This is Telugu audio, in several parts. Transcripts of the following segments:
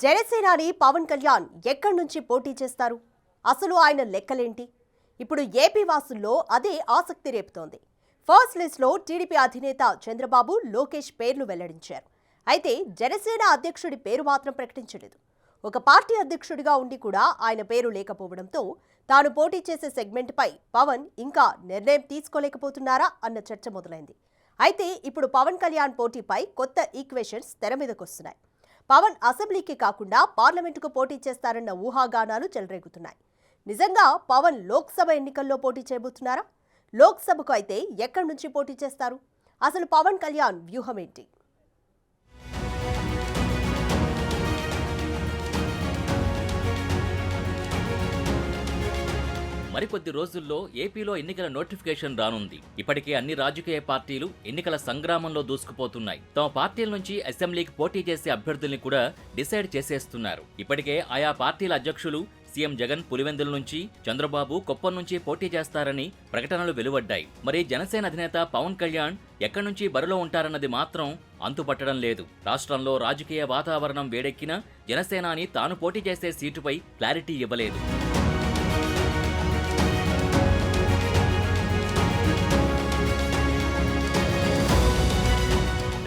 జనసేనాని పవన్ కళ్యాణ్ ఎక్కడి నుంచి పోటీ చేస్తారు? అసలు ఆయన లెక్కలేంటి? ఇప్పుడు ఏపీ వాసుల్లో అదే ఆసక్తి రేపుతోంది. ఫస్ట్ లిస్ట్లో టీడీపీ అధినేత చంద్రబాబు, లోకేష్ పేర్లు వెల్లడించారు. అయితే జనసేన అధ్యక్షుడి పేరు మాత్రం ప్రకటించలేదు. ఒక పార్టీ అధ్యక్షుడిగా ఉండి కూడా ఆయన పేరు లేకపోవడంతో తాను పోటీ చేసే సెగ్మెంట్పై పవన్ ఇంకా నిర్ణయం తీసుకోలేకపోతున్నారా అన్న చర్చ మొదలైంది. అయితే ఇప్పుడు పవన్ కళ్యాణ్ పోటీపై కొత్త ఈక్వేషన్స్ తెర మీదకొస్తున్నాయి. పవన్ అసెంబ్లీకి కాకుండా పార్లమెంటుకు పోటీ చేస్తారన్న ఊహాగానాలు చెలరేగుతున్నాయి. నిజంగా పవన్ లోక్సభ ఎన్నికల్లో పోటీ చేయబోతున్నారా? లోక్సభకు అయితే ఎక్కడి నుంచి పోటీ చేస్తారు? అసలు పవన్ కళ్యాణ్ వ్యూహం ఏంటి? మరికొద్ది రోజుల్లో ఏపీలో ఎన్నికల నోటిఫికేషన్ రానుంది. ఇప్పటికే అన్ని రాజకీయ పార్టీలు ఎన్నికల సంగ్రామంలో దూసుకుపోతున్నాయి. తమ పార్టీల నుంచి అసెంబ్లీకి పోటీ చేసే అభ్యర్థుల్ని కూడా డిసైడ్ చేసేస్తున్నారు. ఇప్పటికే ఆయా పార్టీల అధ్యక్షులు సీఎం జగన్ పులివెందుల నుంచి, చంద్రబాబు కుప్పం నుంచి పోటీ చేస్తారని ప్రకటనలు వెలువడ్డాయి. మరి జనసేన అధినేత పవన్ కళ్యాణ్ ఎక్కడి నుంచి బరిలో ఉంటారన్నది మాత్రం అంతుపట్టడం లేదు. రాష్ట్రంలో రాజకీయ వాతావరణం వేడెక్కినా జనసేనాని తాను పోటీ చేసే సీటుపై క్లారిటీ ఇవ్వలేదు.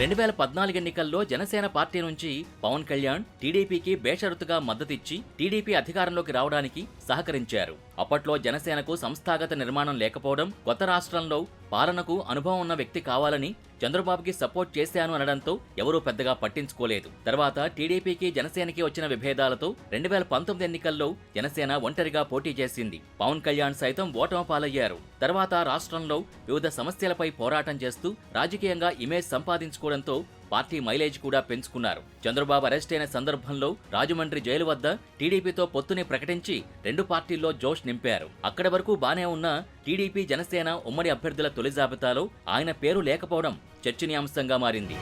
2014 ఎన్నికల్లో జనసేన పార్టీ నుంచి పవన్ కళ్యాణ్ టీడీపీకి బేషరతుగా మద్దతిచ్చి టీడీపీ అధికారంలోకి రావడానికి సహకరించారు. అప్పట్లో జనసేనకు సంస్థాగత నిర్మాణం లేకపోవడం, కొత్త రాష్ట్రంలో పాలనకు అనుభవం ఉన్న వ్యక్తి కావాలని చంద్రబాబుకి సపోర్ట్ చేశాను అనడంతో ఎవరూ పెద్దగా పట్టించుకోలేదు. తర్వాత టీడీపీకి జనసేనకి వచ్చిన విభేదాలతో 2019 ఎన్నికల్లో జనసేన ఒంటరిగా పోటీ చేసింది. పవన్ కళ్యాణ్ సైతం ఓటమి పాలయ్యారు. తర్వాత రాష్ట్రంలో వివిధ సమస్యలపై పోరాటం చేస్తూ రాజకీయంగా ఇమేజ్ సంపాదించుకోవడంతో పార్టీ మైలేజ్ కూడా పెంచుకున్నారు. చంద్రబాబు అరెస్ట్ అయిన సందర్భంలో రాజమండ్రి జైలు వద్ద టీడీపీతో పొత్తుని ప్రకటించి రెండు పార్టీల్లో జోష్ నింపారు. అక్కడి వరకు బానే ఉన్న టీడీపీ జనసేన ఉమ్మడి అభ్యర్థుల తొలి జాబితాలో ఆయన పేరు లేకపోవడం చర్చనీయాంశంగా మారింది.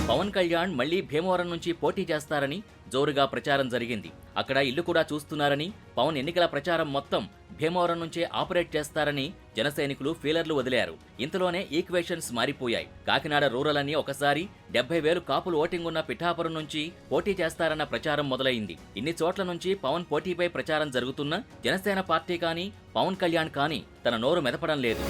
పవన్ కళ్యాణ్ మళ్లీ భీమవరం నుంచి పోటీ చేస్తారని జోరుగా ప్రచారం జరిగింది. అక్కడ ఇల్లు కూడా చూస్తున్నారని, పవన్ ఎన్నికల ప్రచారం మొత్తం భీమవరం నుంచే ఆపరేట్ చేస్తారని జనసైనికులు ఫీలర్లు వదిలారు. ఇంతలోనే ఈక్వేషన్స్ మారిపోయాయి. కాకినాడ రూరల్ అని ఒకసారి 70,000 కాపులు ఓటింగ్ ఉన్న పిఠాపురం నుంచి పోటీ చేస్తారన్న ప్రచారం మొదలైంది. ఇన్ని చోట్ల నుంచి పవన్ పోటీపై ప్రచారం జరుగుతున్నా జనసేన పార్టీ కానీ పవన్ కళ్యాణ్ కానీ తన నోరు మెదపడం లేదు.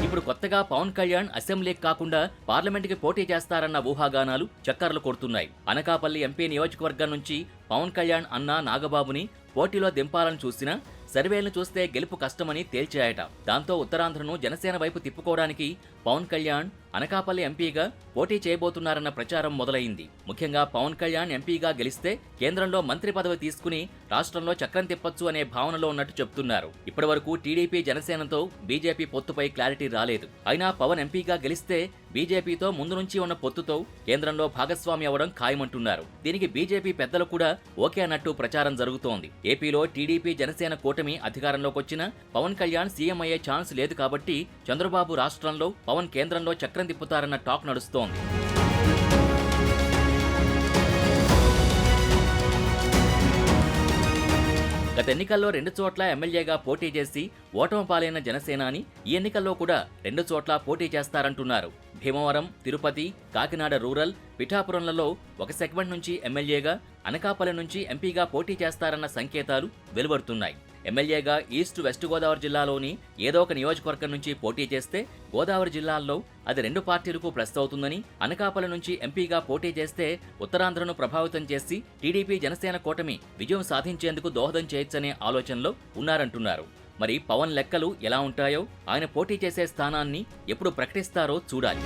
ఇప్పుడు కొత్తగా పవన్ కళ్యాణ్ అసెంబ్లీకి కాకుండా పార్లమెంటుకి పోటీ చేస్తారన్న ఊహాగానాలు చక్కర్లు కొడుతున్నాయి. అనకాపల్లి ఎంపీ నియోజకవర్గం నుంచి పవన్ కళ్యాణ్ అన్న నాగబాబుని పోటీలో దింపాలని చూసినా సర్వేలను చూస్తే గెలుపు కష్టమని తేల్చాయట. దాంతో ఉత్తరాంధ్రను జనసేన వైపు తిప్పుకోవడానికి పవన్ కళ్యాణ్ అనకాపల్లి ఎంపీగా పోటీ చేయబోతున్నారన్న ప్రచారం మొదలైంది. ముఖ్యంగా పవన్ కళ్యాణ్ ఎంపీగా గెలిస్తే కేంద్రంలో మంత్రి పదవి తీసుకుని రాష్ట్రంలో చక్రం తిప్పొచ్చు అనే భావనలో ఉన్నట్టు చెప్తున్నారు. ఇప్పటివరకు టీడీపీ జనసేనతో బీజేపీ పొత్తుపై క్లారిటీ రాలేదు. అయినా పవన్ ఎంపీగా గెలిస్తే బీజేపీతో ముందు నుంచి ఉన్న పొత్తుతో కేంద్రంలో భాగస్వామి అవ్వడం ఖాయమంటున్నారు. దీనికి బీజేపీ పెద్దలు కూడా ఓకే అన్నట్టు ప్రచారం జరుగుతోంది. ఏపీలో టీడీపీ జనసేన కూటమి అధికారంలోకి వచ్చినా పవన్ కళ్యాణ్ సీఎం అయ్యే ఛాన్స్ లేదు కాబట్టి చంద్రబాబు రాష్ట్రంలో, పవన్ కేంద్రంలో చక్రం తిప్పుతారన్న టాక్ నడుస్తోంది. గత ఎన్నికల్లో 2 చోట్ల ఎమ్మెల్యేగా పోటీ చేసి ఓటమి పాలైన జనసేనాని ఈ ఎన్నికల్లో కూడా 2 చోట్ల పోటీ చేస్తారంటున్నారు. భీమవరం, తిరుపతి, కాకినాడ రూరల్, పిఠాపురంలలో ఒక సెగ్మెంట్ నుంచి ఎమ్మెల్యేగా, అనకాపల్లి నుంచి ఎంపీగా పోటీ చేస్తారన్న సంకేతాలు వెలువడుతున్నాయి. ఎమ్మెల్యేగా ఈస్ట్ వెస్ట్ గోదావరి జిల్లాలోని ఏదో ఒక నియోజకవర్గం నుంచి పోటీ చేస్తే గోదావరి జిల్లాల్లో అది 2 పార్టీలకు ప్లస్ అవుతుందని, అనకాపల్లి నుంచి ఎంపీగా పోటీ చేస్తే ఉత్తరాంధ్రను ప్రభావితం చేసి టీడీపీ జనసేన కూటమి విజయం సాధించేందుకు దోహదం చేయొచ్చనే ఆలోచనలో ఉన్నారంటున్నారు. మరి పవన్ లెక్కలు ఎలా ఉంటాయో, ఆయన పోటీ చేసే స్థానాన్ని ఎప్పుడు ప్రకటిస్తారో చూడాలి.